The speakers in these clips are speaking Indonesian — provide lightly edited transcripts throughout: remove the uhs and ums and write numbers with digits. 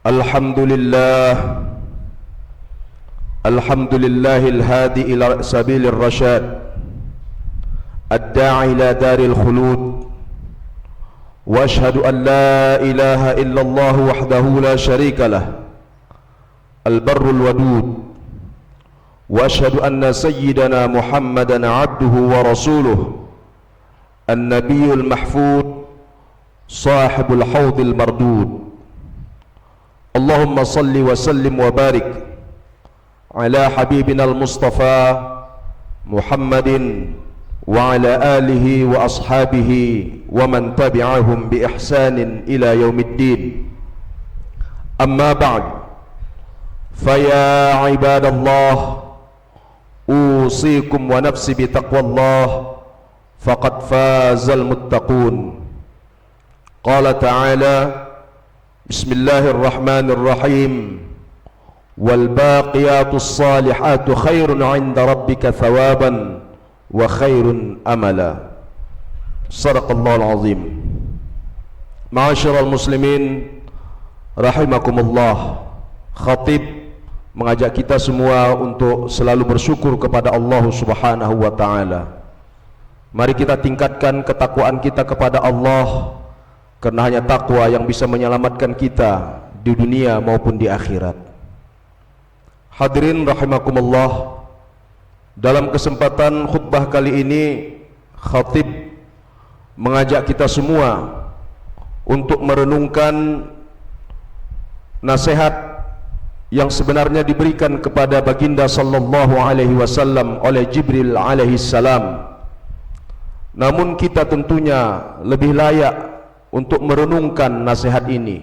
Alhamdulillah, Alhamdulillahil hadi ila sabilir rasyad, ad-da'i ila daril khulud, wa ashhadu an la ilaha illallah wahdahu la syarika lah, al-barrul wadud, wa ashhadu anna sayyidana Muhammadan abduhu wa rasuluh, an-nabiyyul mahfud, sahibul hawdil mardud. Allahumma salli wa sallim wa barik ala habibina al-Mustafa Muhammadin wa ala alihi wa ashabihi wa man tabi'ahum bi ihsanin ila yaumiddin. Amma ba'd, faya ibadallah, usikum wa nafsi bi taqwallah, faqad fazal muttaqun. Qala ta'ala, Bismillahirrahmanirrahim, wal baqiyatus salihatu khairun 'inda rabbika thawaban wa khairun amala. Shadaqallahul azim. Ma'asyiral muslimin rahimakumullah, khatib mengajak kita semua untuk selalu bersyukur kepada Allah Subhanahu wa taala. Mari kita tingkatkan ketakwaan kita kepada Allah, karena hanya takwa yang bisa menyelamatkan kita di dunia maupun di akhirat. Hadirin rahimakumullah, dalam kesempatan khutbah kali ini khatib mengajak kita semua untuk merenungkan nasihat yang sebenarnya diberikan kepada baginda sallallahu alaihi wasallam oleh Jibril alaihi salam. Namun kita tentunya lebih layak untuk merenungkan nasihat ini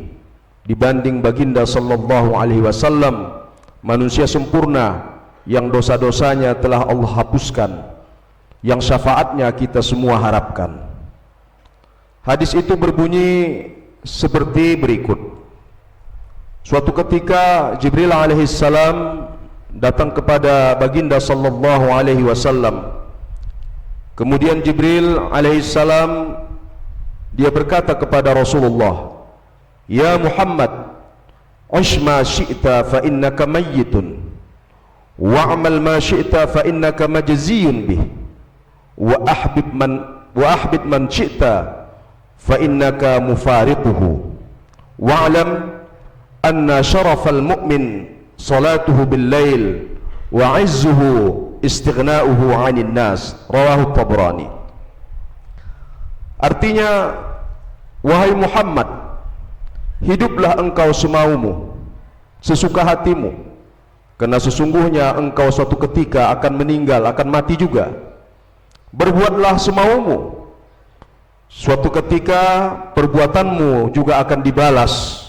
dibanding baginda sallallahu alaihi wasallam, manusia sempurna yang dosa-dosanya telah Allah hapuskan, yang syafaatnya kita semua harapkan. Hadis itu berbunyi seperti berikut. Suatu ketika Jibril alaihi salam datang kepada baginda sallallahu alaihi wasallam. Kemudian Jibril alaihi salam dia berkata kepada Rasulullah, "Ya Muhammad, ish ma syi'ta fa innaka mayyitun, wa'mal ma syi'ta fa innaka majziyun bih, wa ahbib man syi'ta fa innaka mufariquhu, wa'lam anna syarafal mu'min salatuhu bil lail wa 'izzuhu istighna'uhu 'anil nas." Rawahu Tabrani. Artinya, wahai Muhammad, hiduplah engkau semaumu, sesuka hatimu, karena sesungguhnya engkau suatu ketika akan meninggal, akan mati juga. Berbuatlah semaumu, suatu ketika perbuatanmu juga akan dibalas.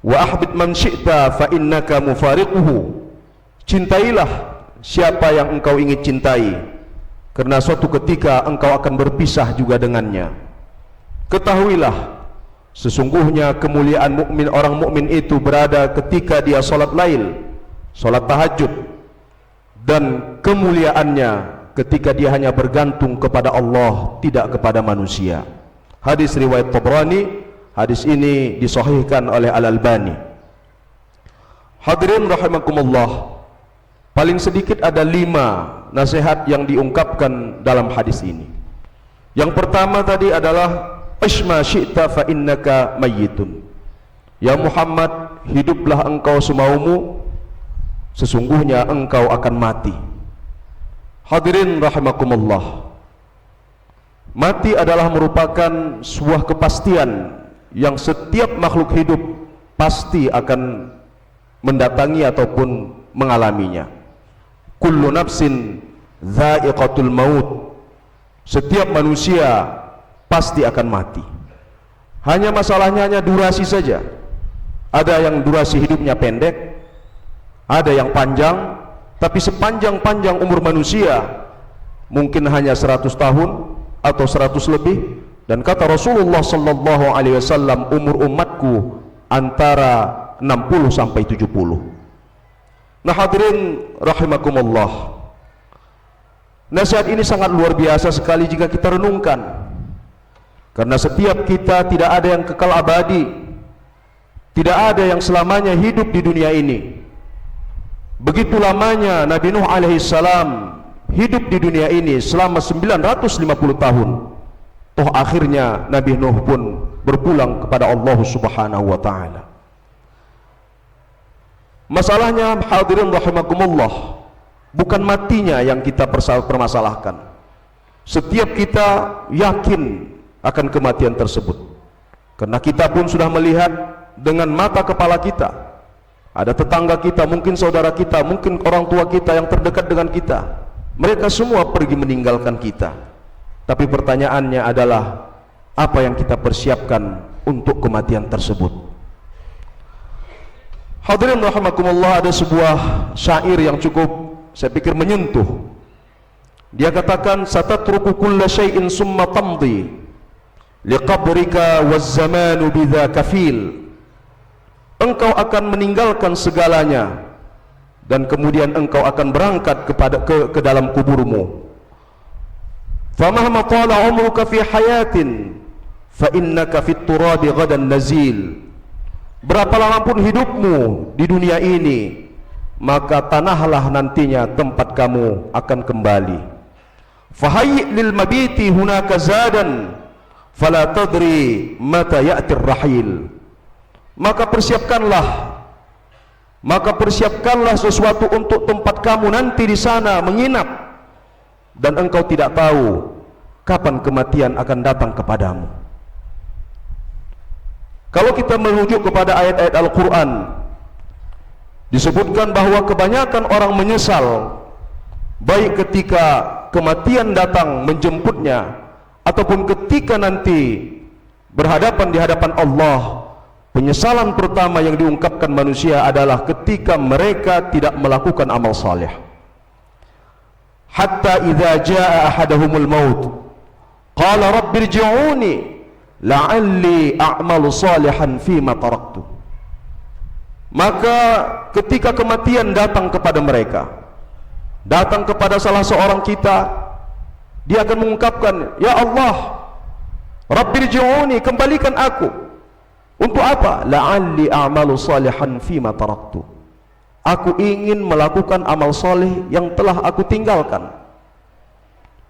Wa ahbib man syi'ta fa innaka mufariquhu, cintailah siapa yang engkau ingin cintai, karena suatu ketika engkau akan berpisah juga dengannya. Ketahuilah, sesungguhnya kemuliaan mukmin, orang mukmin itu berada ketika dia salat lail, salat tahajud, dan kemuliaannya ketika dia hanya bergantung kepada Allah, tidak kepada manusia. Hadis riwayat Tabrani. Hadis ini disahihkan oleh Al-Albani. Hadirin rahimakumullah, paling sedikit ada 5 nasihat yang diungkapkan dalam hadis ini. Yang pertama tadi adalah isma syi'ta fa innaka mayyitun. Ya Muhammad, hiduplah engkau semaumu, sesungguhnya engkau akan mati. Hadirin rahimakumullah, mati adalah merupakan sebuah kepastian yang setiap makhluk hidup pasti akan mendatangi ataupun mengalaminya. Kullu nafsin dha'iqatul maut, setiap manusia pasti akan mati. Hanya masalahnya hanya durasi saja. Ada yang durasi hidupnya pendek, ada yang panjang, tapi sepanjang-panjang umur manusia mungkin hanya 100 tahun atau 100 lebih. Dan kata Rasulullah sallallahu alaihi wasallam, umur umatku antara 60 sampai 70. Nah hadirin rahimakumullah, nasihat ini sangat luar biasa sekali jika kita renungkan, karena setiap kita tidak ada yang kekal abadi, Tidak ada yang selamanya hidup di dunia ini. Begitu lamanya Nabi Nuh alaihissalam hidup di dunia ini selama 950 tahun. Toh akhirnya Nabi Nuh pun berpulang kepada Allah Subhanahu wa taala. Masalahnya hadirin rahimakumullah, bukan matinya yang kita permasalahkan. Setiap kita yakin akan kematian tersebut, karena kita pun sudah melihat dengan mata kepala kita. Ada tetangga kita, mungkin saudara kita, mungkin orang tua kita yang terdekat dengan kita, mereka semua pergi meninggalkan kita. Tapi pertanyaannya adalah, apa yang kita persiapkan untuk kematian tersebut? Hadirin rahimakumullah, ada sebuah syair yang cukup saya pikir menyentuh. Dia katakan, satatruku kulla syai'in summa tamdi liqabrika wazzamanu bidha kafil. Engkau akan meninggalkan segalanya dan kemudian engkau akan berangkat ke dalam kuburmu. Famahma tala umruka fi hayatin fa innaka fit turabi ghadan nazil. Berapa lama pun hidupmu di dunia ini, maka tanahlah nantinya tempat kamu akan kembali. Fahayyi lil mabiti hunaka zadan fala tadri mata ya'tir rahil. Maka persiapkanlah sesuatu untuk tempat kamu nanti di sana menginap, dan engkau tidak tahu kapan kematian akan datang kepadamu. Kalau kita merujuk kepada ayat-ayat Al-Quran, disebutkan bahwa kebanyakan orang menyesal baik ketika kematian datang menjemputnya ataupun ketika nanti berhadapan di hadapan Allah. Penyesalan pertama yang diungkapkan manusia adalah ketika mereka tidak melakukan amal saleh. Hatta idza jaa ahadahumul maut qala rabbirji'uni la'alli a'malu salihan fima taraktu. Maka ketika kematian datang kepada mereka, datang kepada salah seorang kita, dia akan mengungkapkan, ya Allah, rabbirji'uni, kembalikan aku. Untuk apa? La'alli a'malu salihan fima taraktu. Aku ingin melakukan amal saleh yang telah aku tinggalkan.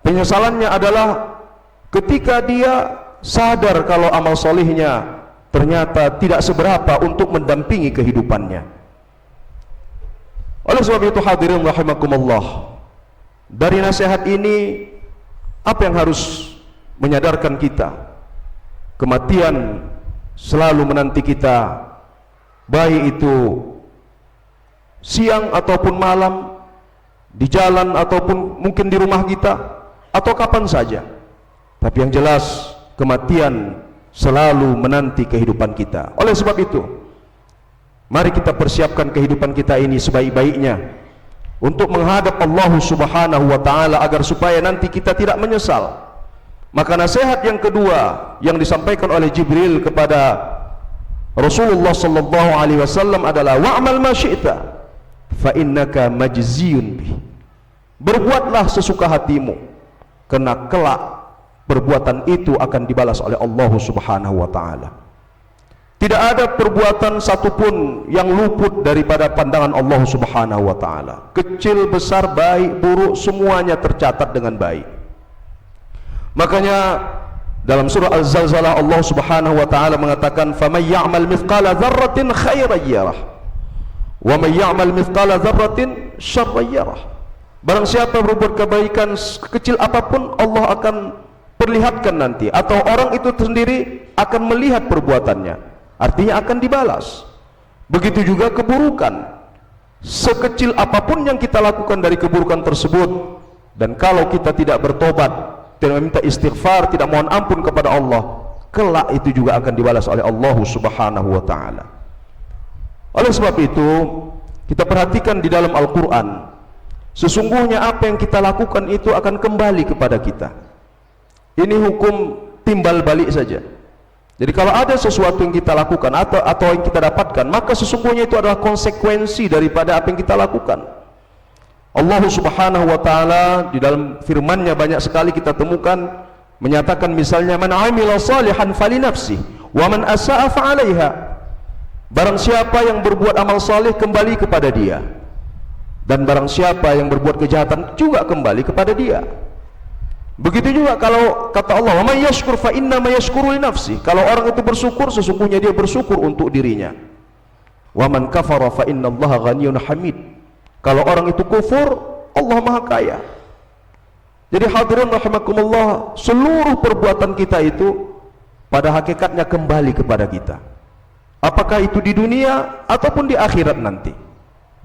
Penyesalannya adalah ketika dia sadar kalau amal solehnya ternyata tidak seberapa untuk mendampingi kehidupannya. Oleh sebab itu hadirin rahimakumullah, dari nasihat ini apa yang harus menyadarkan kita? Kematian selalu menanti kita, baik itu siang ataupun malam, di jalan ataupun mungkin di rumah kita, atau kapan saja. Tapi yang jelas kematian selalu menanti kehidupan kita. Oleh sebab itu, mari kita persiapkan kehidupan kita ini sebaik-baiknya untuk menghadap Allah Subhanahu wa taala agar supaya nanti kita tidak menyesal. Maka nasihat yang kedua yang disampaikan oleh Jibril kepada Rasulullah sallallahu alaihi wasallam adalah wa'mal ma syi'ta fa innaka majziyun bih. Berbuatlah sesuka hatimu, karena kelak perbuatan itu akan dibalas oleh Allah Subhanahu wa taala. Tidak ada perbuatan satupun yang luput daripada pandangan Allah Subhanahu wa taala. Kecil, besar, baik, buruk, semuanya tercatat dengan baik. Makanya dalam surah Al-Zalzalah Allah Subhanahu wa taala mengatakan, "Faman ya'mal mithqala dzarratin khairan yarah, wa man ya'mal mithqala dzarratin syarran yarah." Barang siapa berbuat kebaikan kecil apapun, Allah akan perlihatkan nanti, atau orang itu sendiri akan melihat perbuatannya, artinya akan dibalas. Begitu juga keburukan, sekecil apapun yang kita lakukan dari keburukan tersebut, dan kalau kita tidak bertobat, tidak meminta istighfar, tidak mohon ampun kepada Allah, kelak itu juga akan dibalas oleh Allah Subhanahu wa taala. Oleh sebab itu, kita perhatikan di dalam Al-Qur'an, sesungguhnya apa yang kita lakukan itu akan kembali kepada kita. Ini hukum timbal balik saja. Jadi kalau ada sesuatu yang kita lakukan atau yang kita dapatkan, maka sesungguhnya itu adalah konsekuensi daripada apa yang kita lakukan. Allah Subhanahu wa taala di dalam firman-Nya banyak sekali kita temukan menyatakan, misalnya man 'amila salihan falinafsi wa man asa'a fa'alaiha. Barang siapa yang berbuat amal saleh kembali kepada dia, dan barang siapa yang berbuat kejahatan juga kembali kepada dia. Begitu juga kalau kata Allah, "Wa may yashkur fa inna ma yashkuru li nafsi." Kalau orang itu bersyukur, sesungguhnya dia bersyukur untuk dirinya. "Wa man kafara fa innallaha ghaniyyun hamid." Kalau orang itu kufur, Allah Maha Kaya. Jadi hadirin rahimakumullah, seluruh perbuatan kita itu pada hakikatnya kembali kepada kita. Apakah itu di dunia ataupun di akhirat nanti.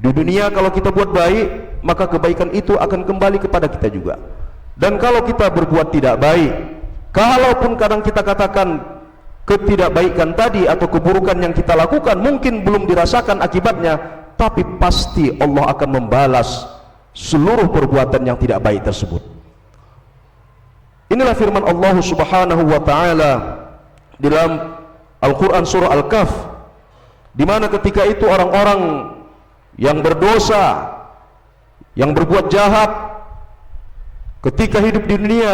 Di dunia kalau kita buat baik, maka kebaikan itu akan kembali kepada kita juga. Dan kalau kita berbuat tidak baik, kalaupun kadang kita katakan ketidakbaikan tadi atau keburukan yang kita lakukan mungkin belum dirasakan akibatnya, tapi pasti Allah akan membalas seluruh perbuatan yang tidak baik tersebut. Inilah firman Allah Subhanahu wa taala di dalam Al-Qur'an surah Al-Kahf, di mana ketika itu orang-orang yang berdosa, yang berbuat jahat, ketika hidup di dunia,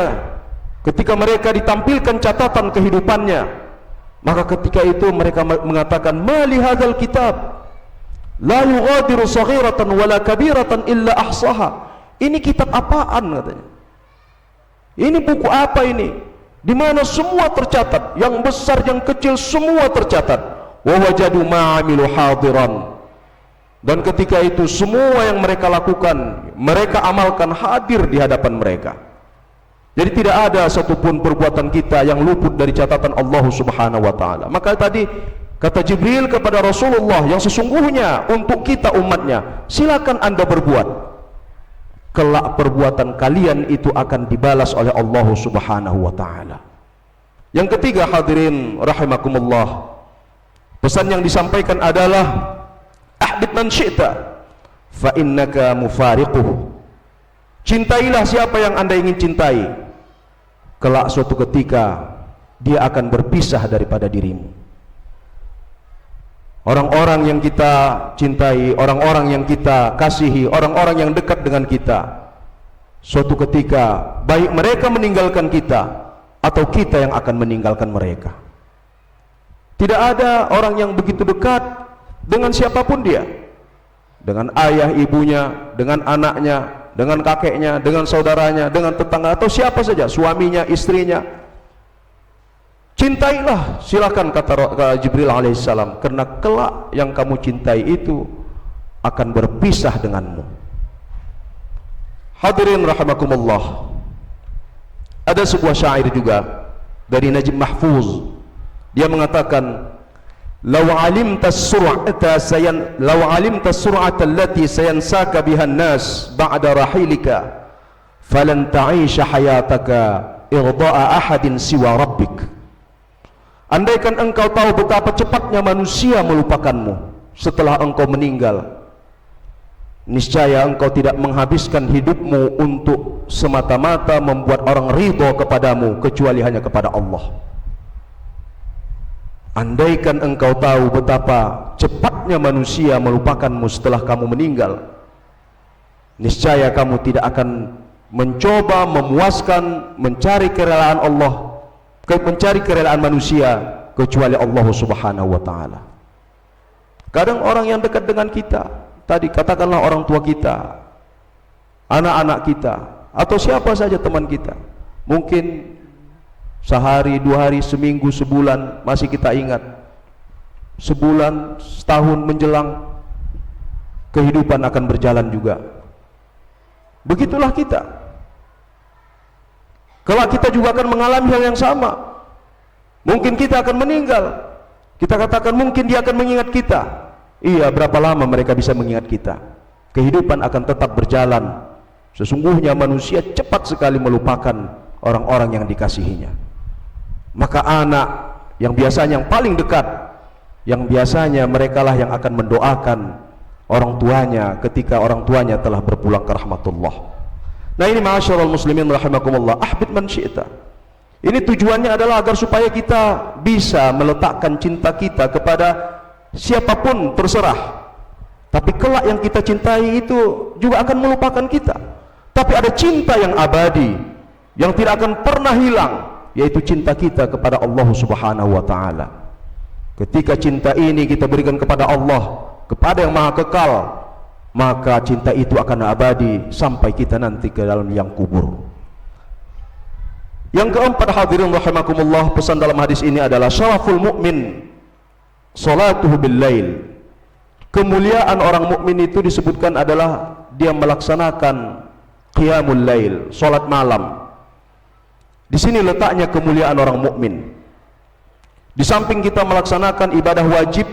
ketika mereka ditampilkan catatan kehidupannya, maka ketika itu mereka mengatakan, "Ma li hadzal kitab la yughadiru saghiratan wala kabiratan illa ahsaha." Ini kitab apaan katanya? Ini buku apa ini? Di mana semua tercatat, yang besar yang kecil semua tercatat. Wa wajadu ma 'amilu hadiran. Dan ketika itu semua yang mereka lakukan, mereka amalkan hadir di hadapan mereka. Jadi tidak ada satupun perbuatan kita yang luput dari catatan Allah Subhanahu wa taala. Maka tadi kata Jibril kepada Rasulullah, yang sesungguhnya untuk kita umatnya, silakan Anda berbuat. Kelak perbuatan kalian itu akan dibalas oleh Allah Subhanahu wa taala. Yang ketiga hadirin rahimakumullah, pesan yang disampaikan adalah ahbib man syi'ta fa innaka mufariquh. Cintailah siapa yang Anda ingin cintai, kelak suatu ketika dia akan berpisah daripada dirimu. Orang-orang yang kita cintai, orang-orang yang kita kasihi, orang-orang yang dekat dengan kita, suatu ketika baik mereka meninggalkan kita atau kita yang akan meninggalkan mereka. Tidak ada orang yang begitu dekat dengan siapapun dia, dengan ayah ibunya, dengan anaknya, dengan kakeknya, dengan saudaranya, dengan tetangga atau siapa saja, suaminya, istrinya. Cintailah, silakan kata Jibril alaihissalam, karena kelak yang kamu cintai itu akan berpisah denganmu. Hadirin rahimakumullah, ada sebuah syair juga dari Najib Mahfuz. Dia mengatakan, "Law 'alimta as-sur'ata allati sayansaka biha an-nas ba'da rahilika falan ta'isha hayataka irda'a ahadin siwa rabbik." Andaikan engkau tahu betapa cepatnya manusia melupakanmu setelah engkau meninggal, niscaya engkau tidak menghabiskan hidupmu untuk semata-mata membuat orang ridho kepadamu kecuali hanya kepada Allah. Andaikan engkau tahu betapa cepatnya manusia melupakanmu setelah kamu meninggal, niscaya kamu tidak akan mencoba memuaskan, mencari kerelaan Allah, mencari kerelaan manusia kecuali Allah Subhanahu wa taala. Kadang orang yang dekat dengan kita, tadi katakanlah orang tua kita, anak-anak kita, atau siapa saja teman kita, mungkin sehari, 2 hari, seminggu, sebulan masih kita ingat. Sebulan, setahun menjelang, kehidupan akan berjalan juga. Begitulah kita. Kelak kita juga akan mengalami hal yang sama. Mungkin kita akan meninggal. Kita katakan mungkin dia akan mengingat kita. Iya, berapa lama mereka bisa mengingat kita? Kehidupan akan tetap berjalan. Sesungguhnya manusia cepat sekali melupakan orang-orang yang dikasihinya. Maka anak yang biasanya yang paling dekat, yang biasanya merekalah yang akan mendoakan orang tuanya ketika orang tuanya telah berpulang ke rahmatullah. Nah ini ma'asyiral muslimin rahimakumullah, ahbib man syi'ta. Ini tujuannya adalah agar supaya kita bisa meletakkan cinta kita kepada siapapun terserah. Tapi kelak yang kita cintai itu juga akan melupakan kita. Tapi ada cinta yang abadi, yang tidak akan pernah hilang, yaitu cinta kita kepada Allah Subhanahu wa taala. Ketika cinta ini kita berikan kepada Allah, kepada yang maha kekal, maka cinta itu akan abadi sampai kita nanti ke dalam liang kubur. Yang keempat, hadirin rahimakumullah, pesan dalam hadis ini adalah syaraful mu'min salatuhu bil lail. Kemuliaan orang mukmin itu disebutkan adalah dia melaksanakan qiyamul lail, salat malam. Di sini letaknya kemuliaan orang mukmin. Di samping kita melaksanakan ibadah wajib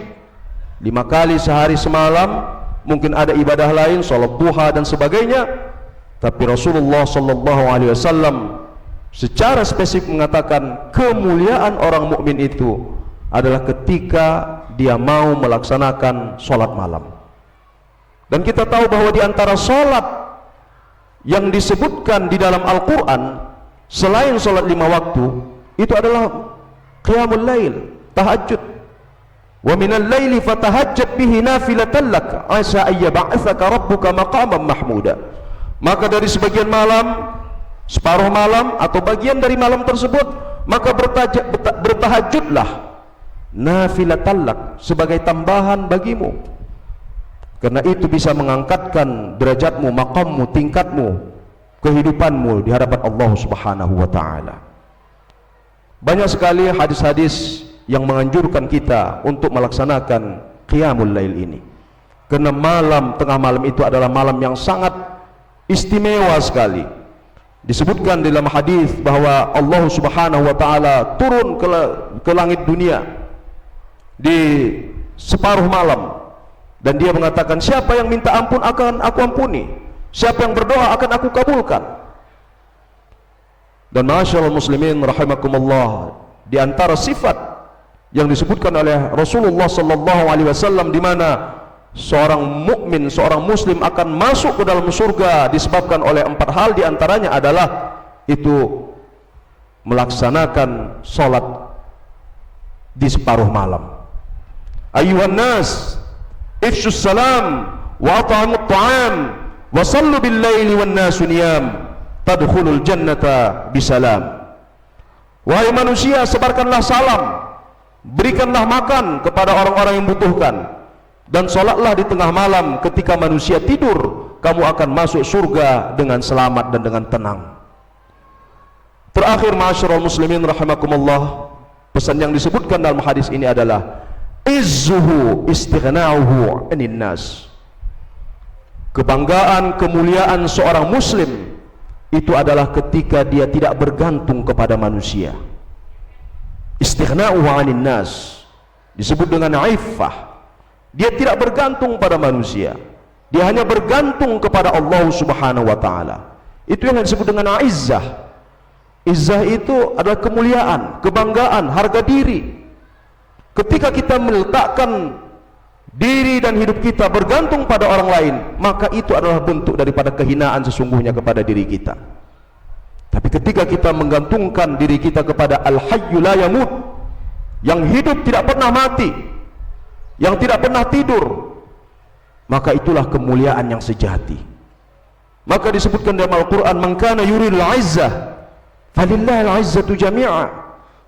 5 kali sehari semalam, mungkin ada ibadah lain, salat duha dan sebagainya, tapi Rasulullah sallallahu alaihi wasallam secara spesifik mengatakan kemuliaan orang mukmin itu adalah ketika dia mau melaksanakan salat malam. Dan kita tahu bahwa di antara salat yang disebutkan di dalam Al-Qur'an selain salat 5 waktu itu adalah qiyamul lail, tahajud. Wa minal laili fatahajjat bihi nafilatan lak asa ay yab'atsaka rabbuka maqaman mahmuda. Maka dari sebagian malam, separuh malam atau bagian dari malam tersebut, maka bertahajudlah nafilatan lak, sebagai tambahan bagimu. Karena itu bisa mengangkatkan derajatmu, maqammu, tingkatmu, kehidupanmu di hadapan Allah Subhanahu wa taala. Banyak sekali hadis-hadis yang menganjurkan kita untuk melaksanakan qiyamul lail ini. Karena malam, tengah malam itu adalah malam yang sangat istimewa sekali. Disebutkan dalam hadis bahwa Allah Subhanahu wa taala turun ke langit dunia di separuh malam, dan dia mengatakan, siapa yang minta ampun akan aku ampuni, siapa yang berdoa akan aku kabulkan. Dan ma'asyiral muslimin rahimakumullah, di antara sifat yang disebutkan oleh Rasulullah sallallahu alaihi wasallam di mana seorang mukmin, seorang muslim akan masuk ke dalam surga disebabkan oleh 4 hal, di antaranya adalah itu melaksanakan salat di separuh malam. Ayuhan nas ifshus salam wa at'amut ta'am wa sallu bil laili wan nasu niyam tadkhulul jannata bisalam. Wahai manusia, sebarkanlah salam, berikanlah makan kepada orang-orang yang membutuhkan, dan salatlah di tengah malam ketika manusia tidur, kamu akan masuk surga dengan selamat dan dengan tenang. Terakhir, ma'asyiral muslimin rahimakumullah, pesan yang disebutkan dalam hadis ini adalah izzuhu istighna'uhu 'anil nas. Kebanggaan, kemuliaan seorang muslim itu adalah ketika dia tidak bergantung kepada manusia. Istighna'uhu 'anil nas disebut dengan iffah. Dia tidak bergantung pada manusia, dia hanya bergantung kepada Allah Subhanahu wa taala. Itu yang disebut dengan izzah. Izzah itu adalah kemuliaan, kebanggaan, harga diri. Ketika kita meletakkan diri dan hidup kita bergantung pada orang lain, maka itu adalah bentuk daripada kehinaan sesungguhnya kepada diri kita. Tapi ketika kita menggantungkan diri kita kepada Al-Hayyu la yamut, yang hidup tidak pernah mati, yang tidak pernah tidur, maka itulah kemuliaan yang sejati. Maka disebutkan dalam Al-Quran, man kana yuridul izzah falillahil izzatu jami'a.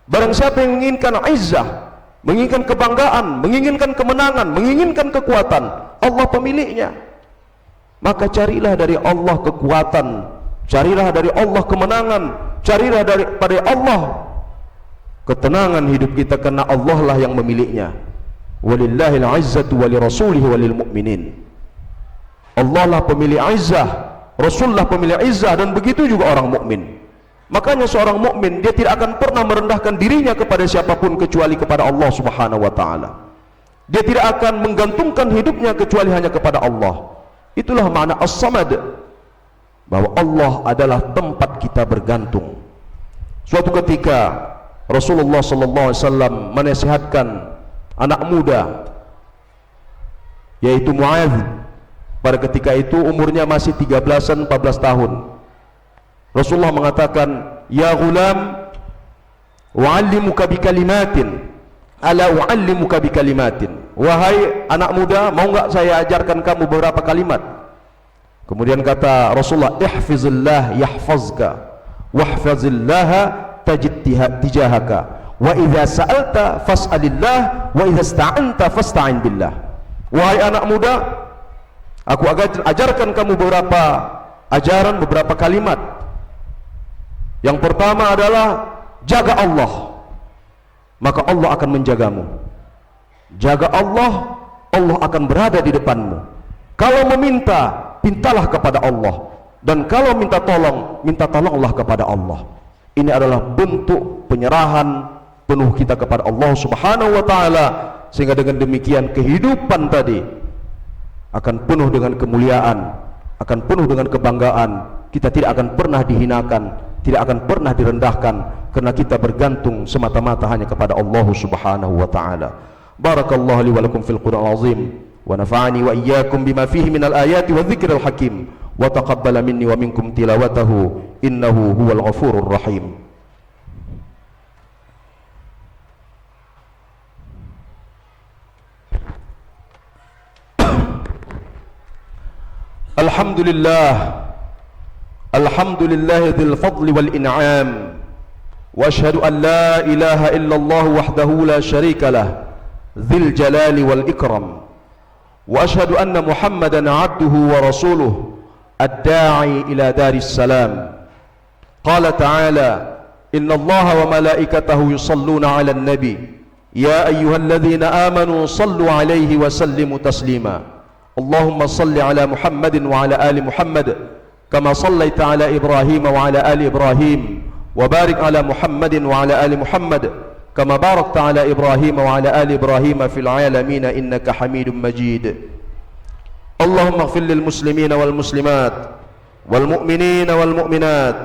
Barang siapa yang menginginkan izzah, menginginkan kebanggaan, menginginkan kemenangan, menginginkan kekuatan, Allah pemiliknya. Maka carilah dari Allah kekuatan, carilah dari Allah kemenangan, carilah daripada Allah ketenangan hidup kita, karena Allah lah yang memiliknya. Walillahil izzatu walirasulihi walil mu'minin. Allah lah pemilik izzah, Rasul lah pemilik izzah, dan begitu juga orang mukmin. Makanya seorang mukmin dia tidak akan pernah merendahkan dirinya kepada siapapun kecuali kepada Allah Subhanahu wa taala. Dia tidak akan menggantungkan hidupnya kecuali hanya kepada Allah. Itulah makna as-samad, bahwa Allah adalah tempat kita bergantung. Suatu ketika Rasulullah sallallahu alaihi wasallam menasihatkan anak muda, yaitu Mu'adz. Pada ketika itu umurnya masih 13-14 tahun. Rasulullah mengatakan, ya ghulam, wa'allimuka bikalimatin, ala u'allimuka bikalimatin. Wahai anak muda, mau enggak saya ajarkan kamu beberapa kalimat? Kemudian kata Rasulullah, ihfizillah yahfazka, wahfazillaha tajid tijahaka, wa idza sa'alta fas'alillah wa idza ista'anta fasta'in billah. Wahai anak muda, aku ajarkan kamu beberapa ajaran, beberapa kalimat. Yang pertama adalah jaga Allah, maka Allah akan menjagamu. Jaga Allah, Allah akan berada di depanmu. Kalau meminta, mintalah kepada Allah, dan kalau minta tolonglah kepada Allah. Ini adalah bentuk penyerahan penuh kita kepada Allah Subhanahu wa taala, sehingga dengan demikian kehidupan tadi akan penuh dengan kemuliaan, akan penuh dengan kebanggaan. Kita tidak akan pernah dihinakan, tidak akan pernah direndahkan, karena kita bergantung semata-mata hanya kepada Allah Subhanahu wa taala. Barakallahu li wa lakum fil Qur'anil azim, wa nafa'ani wa iyyakum bima fihi minal ayati wa dzikril hakim, wa taqabbala minni wa minkum tilawatahu, innahu huwal ghafurur rahim. Alhamdulillah, alhamdulillah dzil fadli wal in'am, wa asyhadu an la ilaha illallah wahdahu la syarika lah, dzil jalali wal ikram, wa asyhadu anna Muhammadan 'abduhu wa rasuluh ad-da'i ila daris salam. Qala ta'ala, inna Allaha wa malaikatahu yusalluna 'alan nabi, ya ayyuhalladzina amanu sallu 'alaihi wa sallimu taslima. Allahumma salli ala Muhammadin wa ala ali Muhammad kama sallaita ala Ibrahim wa ala ali Ibrahim, wa barik ala Muhammadin wa ala ali Muhammad kama barakta ala Ibrahim wa ala ali Ibrahim fil alamin innaka Hamidum Majid. Allahumma ighfir lil muslimina wal muslimat wal mu'minina wal mu'minat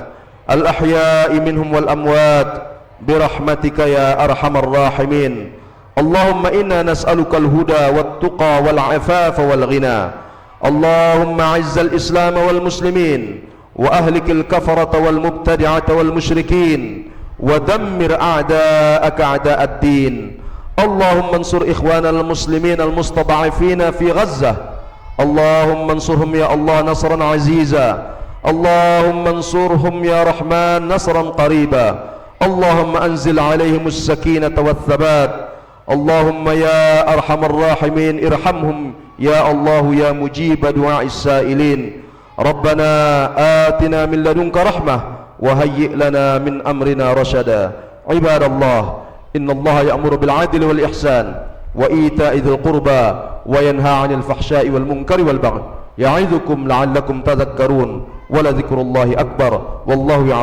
al ahya'i minhum wal amwat birahmatika ya arhamar rahimin. Allahumma inna nas'aluka al-huda wat-tuqa wal-'afafa wal-ghina. Allahumma 'izzal islam wal muslimin wa ahlikil kafarata wal mubtadi'ata wal musyrikin wa dammir a'da'aka a'da'ad-din. Allahumma ansur ikhwanal muslimin al-mustad'afina fi Ghazzah. Allahumma ansurhum ya Allah nasran 'aziza. Allahumma ansurhum ya Rahman nasran qariba. Allahumma anzil 'alaihimus sakinata wath-thabat. Allahumma ya arhamar rahimin irhamhum ya Allah ya mujib du'a'is sa'ilin. Rabbana atina min ladunka rahmah wa hayyi' lana min amrina rashada. Ibadallah, innallaha ya'muru bil 'adli wal ihsan wa ita'i dzil qurba wa yanha 'anil fahsya'i wal munkari wal baghi. Ya'idzukum la'allakum tadhakkarun wa la dzikrullahi akbar wallahu ya'lam.